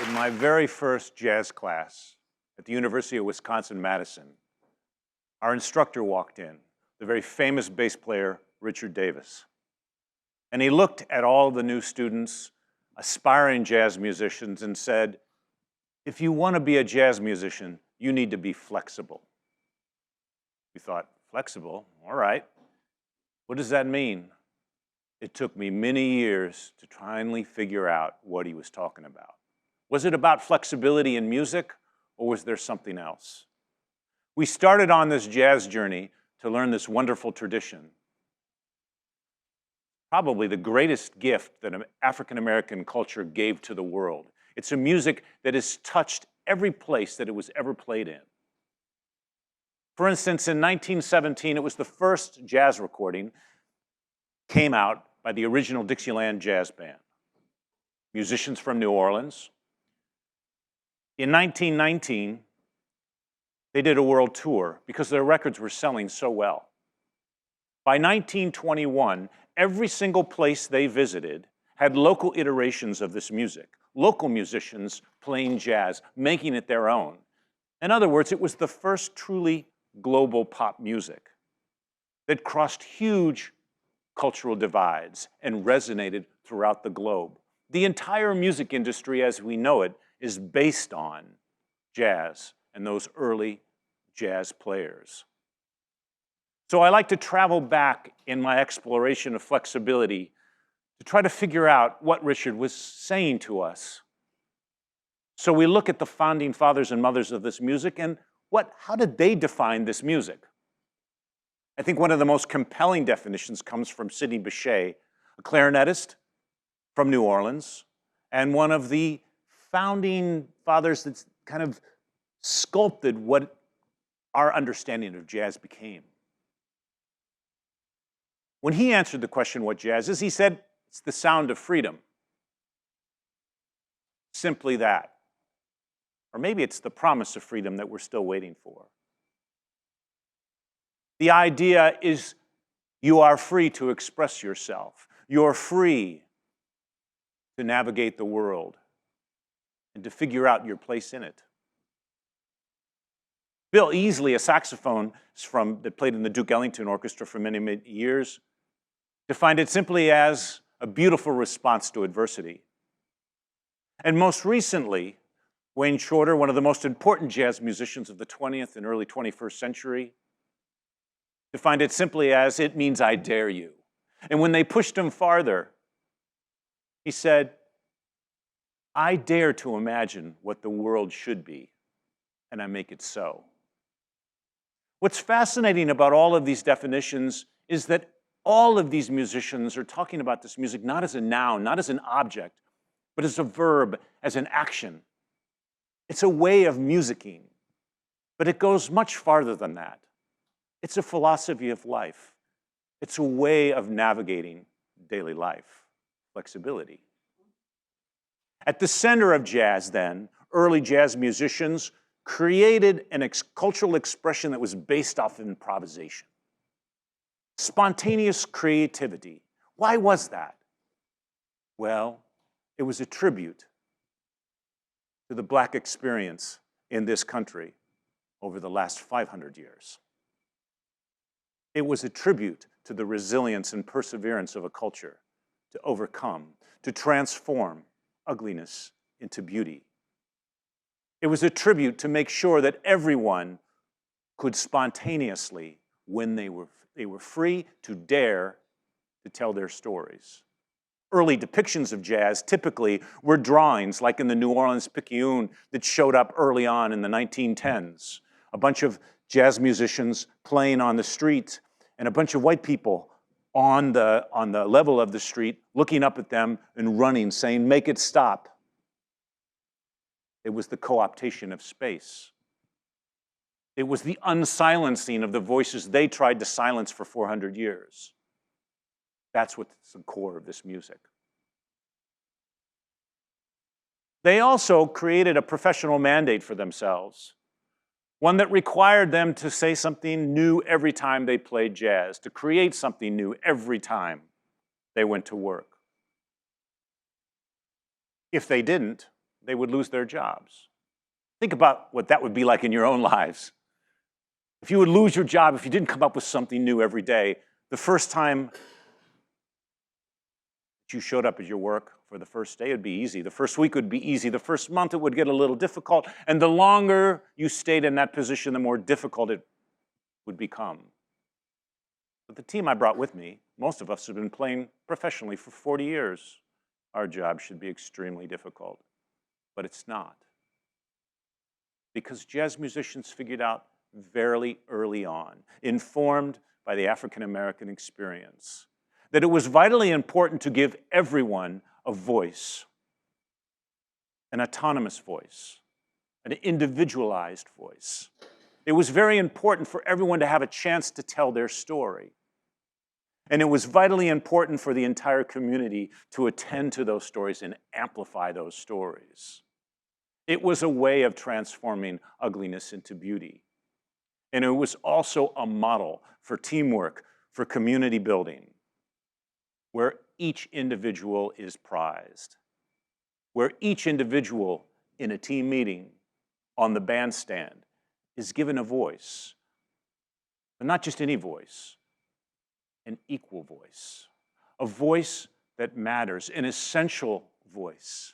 In my very first jazz class at the University of Wisconsin-Madison, our instructor walked in, the very famous bass player, Richard Davis. And he looked at all the new students, aspiring jazz musicians, and said, if you want to be a jazz musician, you need to be flexible. We thought, flexible? All right. What does that mean? It took me many years to finally figure out what he was talking about. Was it about flexibility in music, or was there something else? We started on this jazz journey to learn this wonderful tradition. Probably the greatest gift that African-American culture gave to the world. It's a music that has touched every place that it was ever played in. For instance, in 1917, it was the first jazz recording came out by the original Dixieland Jazz Band. Musicians from New Orleans. In 1919, they did a world tour because their records were selling so well. By 1921, every single place they visited had local iterations of this music, local musicians playing jazz, making it their own. In other words, it was the first truly global pop music that crossed huge cultural divides and resonated throughout the globe. The entire music industry as we know it is based on jazz and those early jazz players. So I like to travel back in my exploration of flexibility to try to figure out what Richard was saying to us. So we look at the founding fathers and mothers of this music and how did they define this music? I think one of the most compelling definitions comes from Sidney Bechet, a clarinetist from New Orleans, and one of the founding fathers that's kind of sculpted what our understanding of jazz became. When he answered the question what jazz is, he said, it's the sound of freedom. Simply that. Or maybe it's the promise of freedom that we're still waiting for. The idea is you are free to express yourself. You're free to navigate the world and to figure out your place in it. Bill Easley, a saxophone that played in the Duke Ellington Orchestra for many, many years, defined it simply as a beautiful response to adversity. And most recently, Wayne Shorter, one of the most important jazz musicians of the 20th and early 21st century, defined it simply as, it means I dare you. And when they pushed him farther, he said, I dare to imagine what the world should be, and I make it so. What's fascinating about all of these definitions is that all of these musicians are talking about this music not as a noun, not as an object, but as a verb, as an action. It's a way of musicking, but it goes much farther than that. It's a philosophy of life. It's a way of navigating daily life, flexibility. At the center of jazz, then, early jazz musicians created a cultural expression that was based off of improvisation. Spontaneous creativity. Why was that? Well, it was a tribute to the Black experience in this country over the last 500 years. It was a tribute to the resilience and perseverance of a culture to overcome, to transform ugliness into beauty. It was a tribute to make sure that everyone could spontaneously, when they were free to dare to tell their stories. Early depictions of jazz typically were drawings like in the New Orleans Picayune that showed up early on in the 1910s. A bunch of jazz musicians playing on the street and a bunch of white people on the level of the street looking up at them and running, saying, make it stop. It was the co-optation of space. It was the unsilencing of the voices they tried to silence for 400 years. That's what's the core of this music. They also created a professional mandate for themselves, one that required them to say something new every time they played jazz, to create something new every time they went to work. If they didn't, they would lose their jobs. Think about what that would be like in your own lives. If you would lose your job, if you didn't come up with something new every day, the first time that you showed up at your work for the first day, it would be easy. The first week would be easy. The first month, it would get a little difficult. And the longer you stayed in that position, the more difficult it would become. But the team I brought with me, most of us have been playing professionally for 40 years. Our job should be extremely difficult, but it's not. Because jazz musicians figured out very early on, informed by the African American experience, that it was vitally important to give everyone a voice, an autonomous voice, an individualized voice. It was very important for everyone to have a chance to tell their story. And it was vitally important for the entire community to attend to those stories and amplify those stories. It was a way of transforming ugliness into beauty. And it was also a model for teamwork, for community building, where each individual is prized, where each individual in a team meeting on the bandstand is given a voice, but not just any voice, an equal voice, a voice that matters, an essential voice.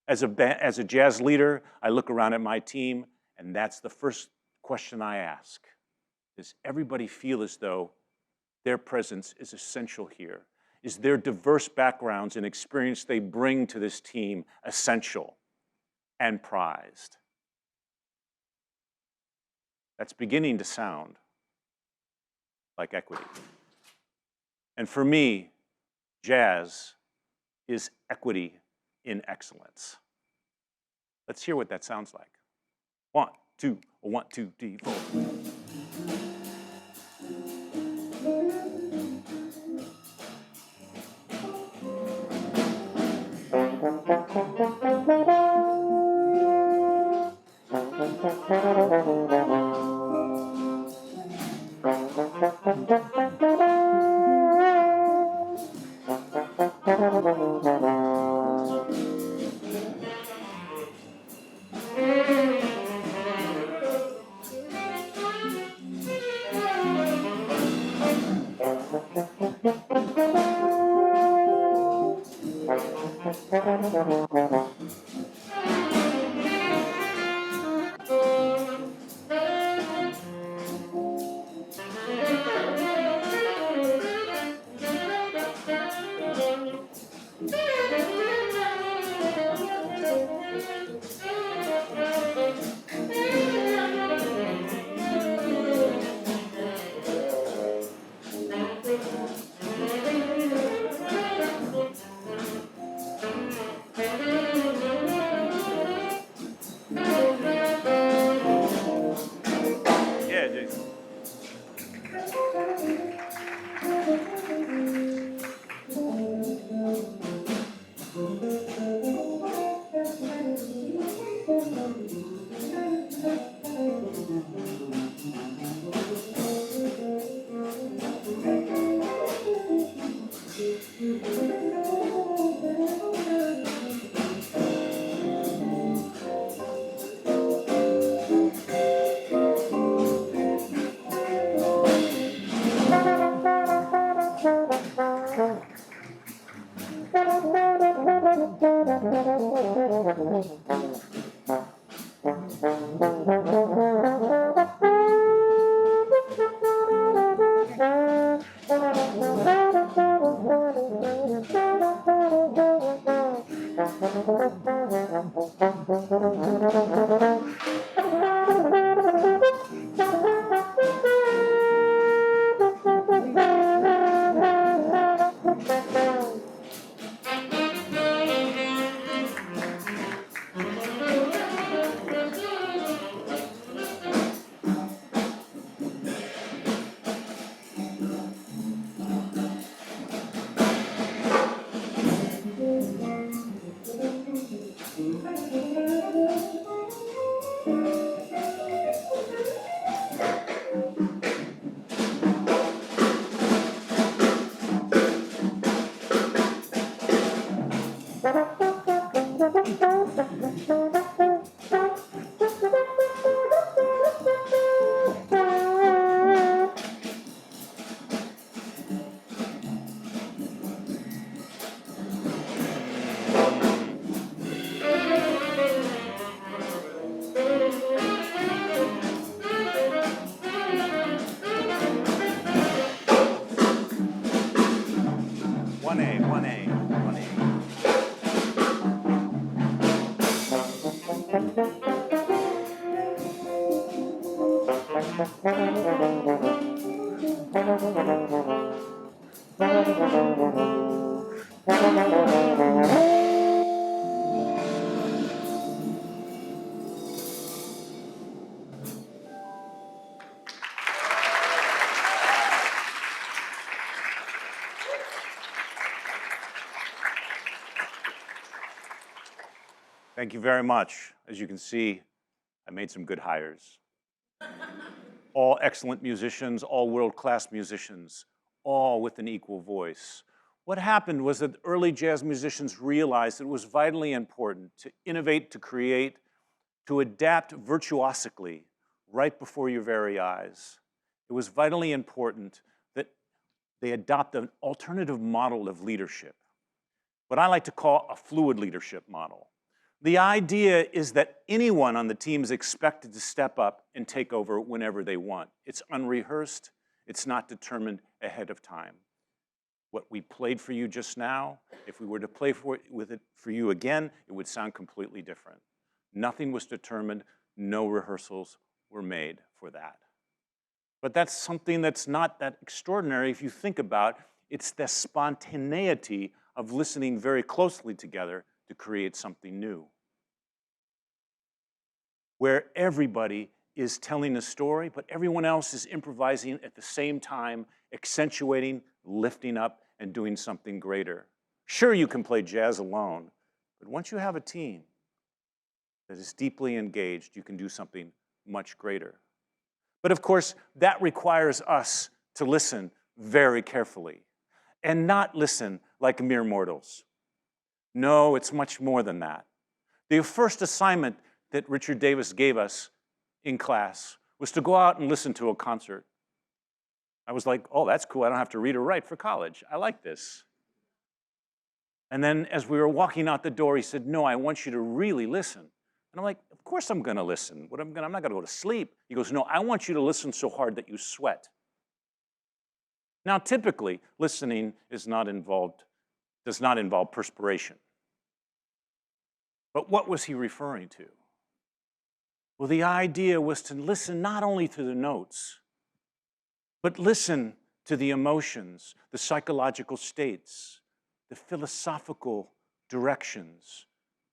As a jazz leader, I look around at my team, and that's the first question I ask. Does everybody feel as though their presence is essential here? Is their diverse backgrounds and experience they bring to this team essential and prized? That's beginning to sound like equity. And for me, jazz is equity in excellence. Let's hear what that sounds like. 1, 2, 1, 2, 3, 4. Yeah, Jason. Thank you very much. As you can see, I made some good hires. All excellent musicians, all world-class musicians, all with an equal voice. What happened was that early jazz musicians realized it was vitally important to innovate, to create, to adapt virtuosically right before your very eyes. It was vitally important that they adopt an alternative model of leadership, what I like to call a fluid leadership model. The idea is that anyone on the team is expected to step up and take over whenever they want. It's unrehearsed. It's not determined ahead of time. What we played for you just now, if we were to play for you again, it would sound completely different. Nothing was determined. No rehearsals were made for that. But that's something that's not that extraordinary if you think about it's the spontaneity of listening very closely together to create something new, where everybody is telling a story, but everyone else is improvising at the same time, accentuating, lifting up, and doing something greater. Sure, you can play jazz alone, but once you have a team that is deeply engaged, you can do something much greater. But of course, that requires us to listen very carefully and not listen like mere mortals. No, it's much more than that. The first assignment that Richard Davis gave us in class was to go out and listen to a concert. I was like, oh, that's cool. I don't have to read or write for college. I like this. And then as we were walking out the door, he said, no, I want you to really listen. And I'm like, of course I'm going to listen. I'm not going to go to sleep. He goes, no, I want you to listen so hard that you sweat. Now, typically, listening does not involve perspiration. But what was he referring to? Well, the idea was to listen not only to the notes, but listen to the emotions, the psychological states, the philosophical directions,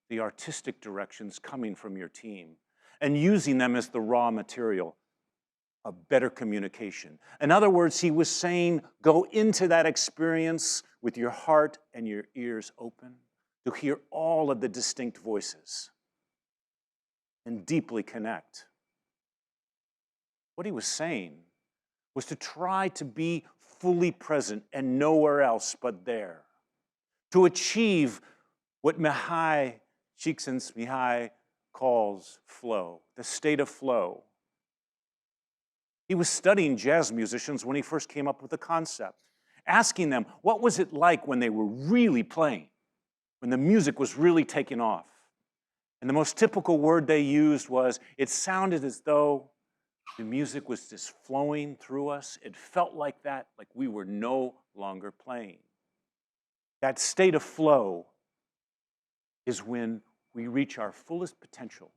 the artistic directions coming from your team, and using them as the raw material of better communication. In other words, he was saying, go into that experience with your heart and your ears open to hear all of the distinct voices and deeply connect. What he was saying was to try to be fully present and nowhere else but there, to achieve what Mihai Csikszentmihalyi calls flow, the state of flow. He was studying jazz musicians when he first came up with the concept, asking them, what was it like when they were really playing, when the music was really taking off? And the most typical word they used was, it sounded as though the music was just flowing through us. It felt like that, like we were no longer playing. That state of flow is when we reach our fullest potential,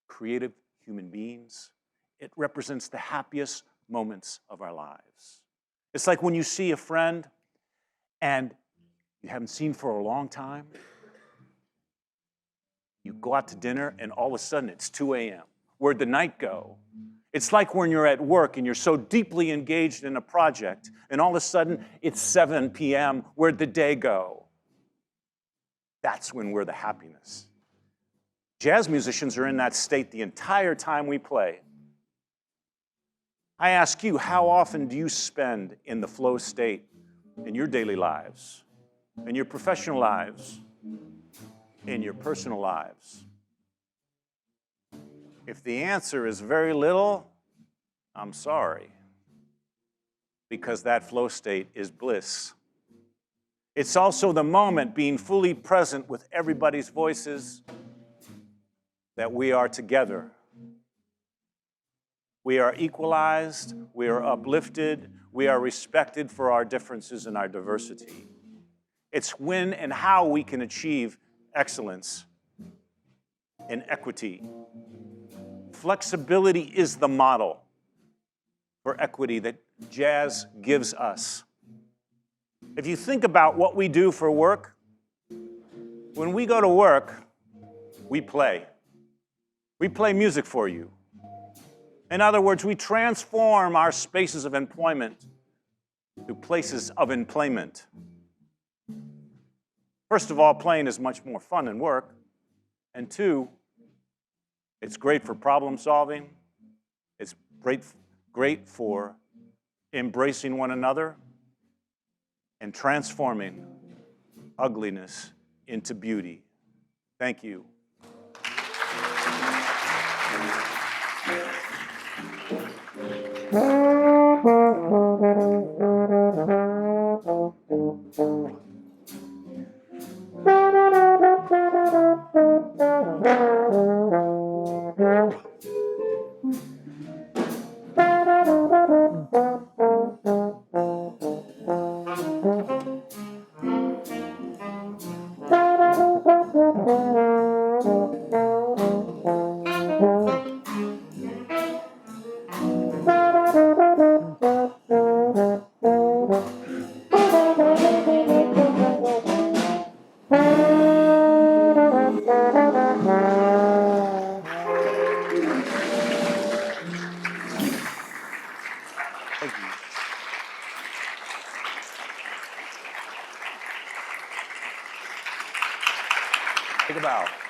creative human beings. It represents the happiest moments of our lives. It's like when you see a friend and you haven't seen for a long time. You go out to dinner and all of a sudden it's 2 a.m. Where'd the night go? It's like when you're at work and you're so deeply engaged in a project and all of a sudden it's 7 p.m. Where'd the day go? That's when we're the happiness. Jazz musicians are in that state the entire time we play. I ask you, how often do you spend in the flow state in your daily lives, in your professional lives? in your personal lives? If the answer is very little, I'm sorry, because that flow state is bliss. It's also the moment being fully present with everybody's voices that we are together. We are equalized, we are uplifted, we are respected for our differences and our diversity. It's when and how we can achieve excellence and equity. Flexibility is the model for equity that jazz gives us. If you think about what we do for work, when we go to work, we play. We play music for you. In other words, we transform our spaces of employment to places of employment. First of all, playing is much more fun than work. And two, it's great for problem solving. It's great for embracing one another and transforming ugliness into beauty. Thank you. Thank you. Take a bow.